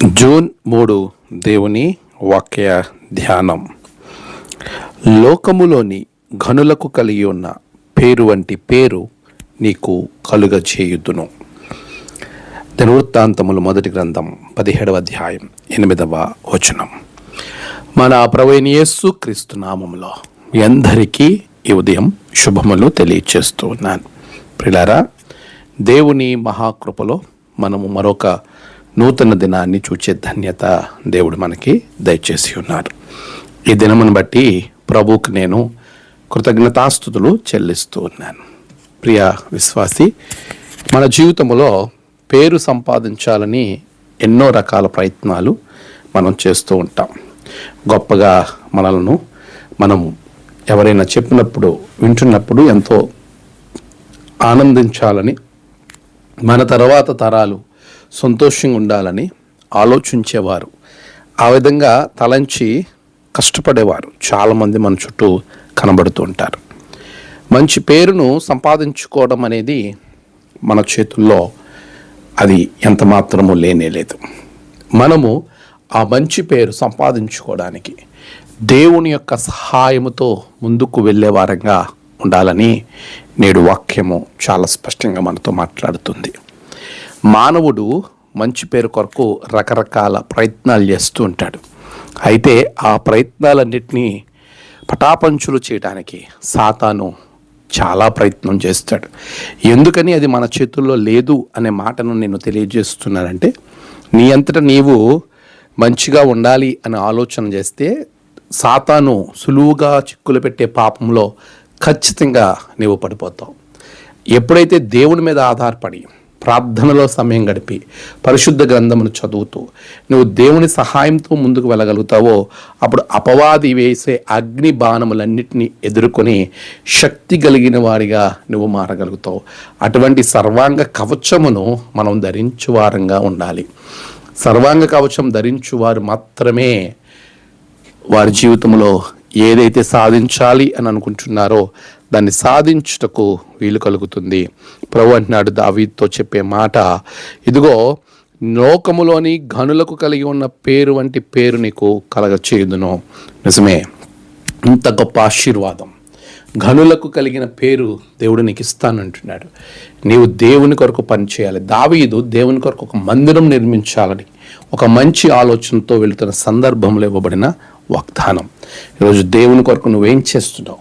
June 3 దేవుని వాక్య ధ్యానం. లోకములోని ఘనులకు కలిగి ఉన్న పేరు వంటి పేరు నీకు కలుగచేయుదును. దినవృత్తాంతములు 1 గ్రంథం 17వ అధ్యాయం 8వ వచనం. మన ప్రభువైన యేసు క్రీస్తు నామములో మీ అందరికీ ఈ ఉదయం శుభములు తెలియచేస్తూ ఉన్నాను. ప్రియులారా, దేవుని మహాకృపలో మనము మరొక నూతన దినాన్ని చూచే ధన్యత దేవుడు మనకి దయచేసి ఉన్నారు. ఈ దినమును బట్టి ప్రభువుకు నేను కృతజ్ఞతాస్తుతులు చెల్లిస్తూ ఉన్నాను. ప్రియ విశ్వాసి, మన జీవితంలో పేరు సంపాదించాలని ఎన్నో రకాల ప్రయత్నాలు మనం చేస్తూ ఉంటాం. గొప్పగా మనం ఎవరైనా చెప్పినప్పుడు వింటున్నప్పుడు ఎంతో ఆనందించాలని, మన తర్వాత తరాలు సంతోషంగా ఉండాలని ఆలోచించేవారు, ఆ విధంగా తలంచి కష్టపడేవారు చాలామంది మన చుట్టూ కనబడుతూ ఉంటారు. మంచి పేరును సంపాదించుకోవడం అనేది మన చేతుల్లో అది ఎంత మాత్రమూ లేనేలేదు. మనము ఆ మంచి పేరు సంపాదించుకోవడానికి దేవుని యొక్క సహాయముతో ముందుకు వెళ్ళే వారంగా ఉండాలని నేడు వాక్యము చాలా స్పష్టంగా మనతో మాట్లాడుతుంది. మానవుడు మంచి పేరు కొరకు రకరకాల ప్రయత్నాలు చేస్తూ ఉంటాడు. అయితే ఆ ప్రయత్నాలన్నింటినీ పటాపంచులు చేయడానికి సాతాను చాలా ప్రయత్నం చేస్తాడు. ఎందుకని అది మన చేతుల్లో లేదు అనే మాటను నేను తెలియజేస్తున్నానంటే, నీ అంతటా నీవు మంచిగా ఉండాలి అని ఆలోచన చేస్తే సాతాను సులువుగా చిక్కులు పెట్టే పాపంలో ఖచ్చితంగా నీవు పడిపోతావు. ఎప్పుడైతే దేవుని మీద ఆధారపడి ప్రార్థనలో సమయం గడిపి పరిశుద్ధ గ్రంథమును చదువుతూ నువ్వు దేవుని సహాయంతో ముందుకు వెళ్ళగలుగుతావో, అప్పుడు అపవాది వేసే అగ్ని బాణములన్నిటినీ ఎదుర్కొని శక్తి కలిగిన వారిగా నువ్వు మారగలుగుతావు. అటువంటి సర్వాంగ కవచమును మనం ధరించువారంగా ఉండాలి. సర్వాంగ కవచం ధరించువారు మాత్రమే వారి జీవితంలో ఏదైతే సాధించాలి అని అనుకుంటున్నారో దాన్ని సాధించుటకు వీలు కలుగుతుంది. ప్రభు అంటున్నాడు దావీదుతో చెప్పే మాట, ఇదిగో లోకములోని ఘనులకు కలిగి ఉన్న పేరు వంటి పేరు నీకు కలగచేయుదును. నిజమే, ఇంత గొప్ప ఆశీర్వాదం ఘనులకు కలిగిన పేరు దేవుడు నీకు ఇస్తానంటున్నాడు. నీవు దేవుని కొరకు పనిచేయాలి. దావీదు దేవుని కొరకు ఒక మందిరం నిర్మించాలని ఒక మంచి ఆలోచనతో వెళుతున్న సందర్భంలో ఇవ్వబడిన వాగ్దానం. ఈరోజు దేవుని కొరకు నువ్వేం చేస్తున్నావు?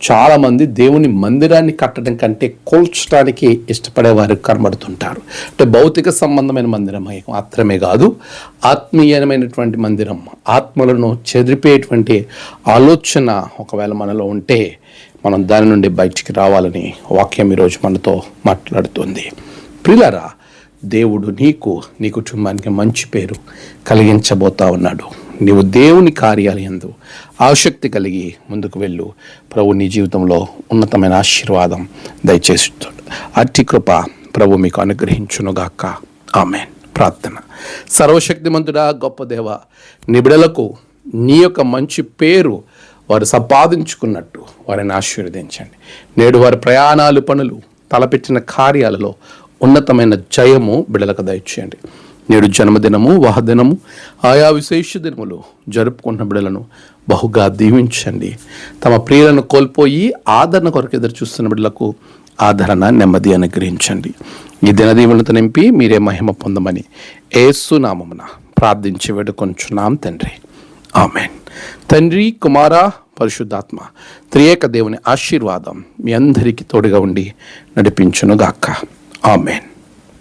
చాలామంది దేవుని మందిరాన్ని కట్టడం కంటే కూల్చడానికి ఇష్టపడేవారు కనబడుతుంటారు. అంటే భౌతిక సంబంధమైన మందిరం మాత్రమే కాదు, ఆత్మీయమైనటువంటి మందిరం, ఆత్మలను చెదిరిపోయేటువంటి ఆలోచన ఒకవేళ మనలో ఉంటే మనం దాని నుండి బయటికి రావాలని వాక్యం ఈరోజు మనతో మాట్లాడుతుంది. ప్రియులారా, దేవుడు నీకు నీ కుటుంబానికి మంచి పేరు కలిగించబోతా ఉన్నాడు. నీవు దేవుని కార్యాలయందు ఆసక్తి కలిగి ముందుకు వెళ్ళు. ప్రభు నీ జీవితంలో ఉన్నతమైన ఆశీర్వాదం దయచేస్తాడు. అట్టి కృప ప్రభు మీకు అనుగ్రహించునుగాక. ఆమేన్. ప్రార్థన. సర్వశక్తిమంతుడా, గొప్ప దేవ, నీ బిడ్డలకు నీ యొక్క మంచి పేరు వారు సంపాదించుకున్నట్టు వారిని ఆశీర్వదించండి. నేడు వారి ప్రయాణాలు, పనులు, తలపెట్టిన కార్యాలలో ఉన్నతమైన జయము బిడ్డలకు దయచేయండి. నేడు జన్మదినము, వాహదినము, ఆయా విశేష దినములు జరుపుకున్న బిడ్డలను బహుగా దీవించండి. తమ ప్రియులను కోల్పోయి ఆదరణ కొరకు ఎదురు చూస్తున్న బిడ్డలకు ఆదరణ, నెమ్మది అనుగ్రహించండి. ఈ దినదీవులతో నింపి మీరే మహిమ పొందమని యేసు నామమున ప్రార్థించి వేడుకొంచున్నాం తండ్రి. ఆమేన్. తండ్రి, కుమార, పరిశుద్ధాత్మ త్రియేక దేవుని ఆశీర్వాదం మీ అందరికీ తోడుగా ఉండి నడిపించునుగాక. ఆమేన్.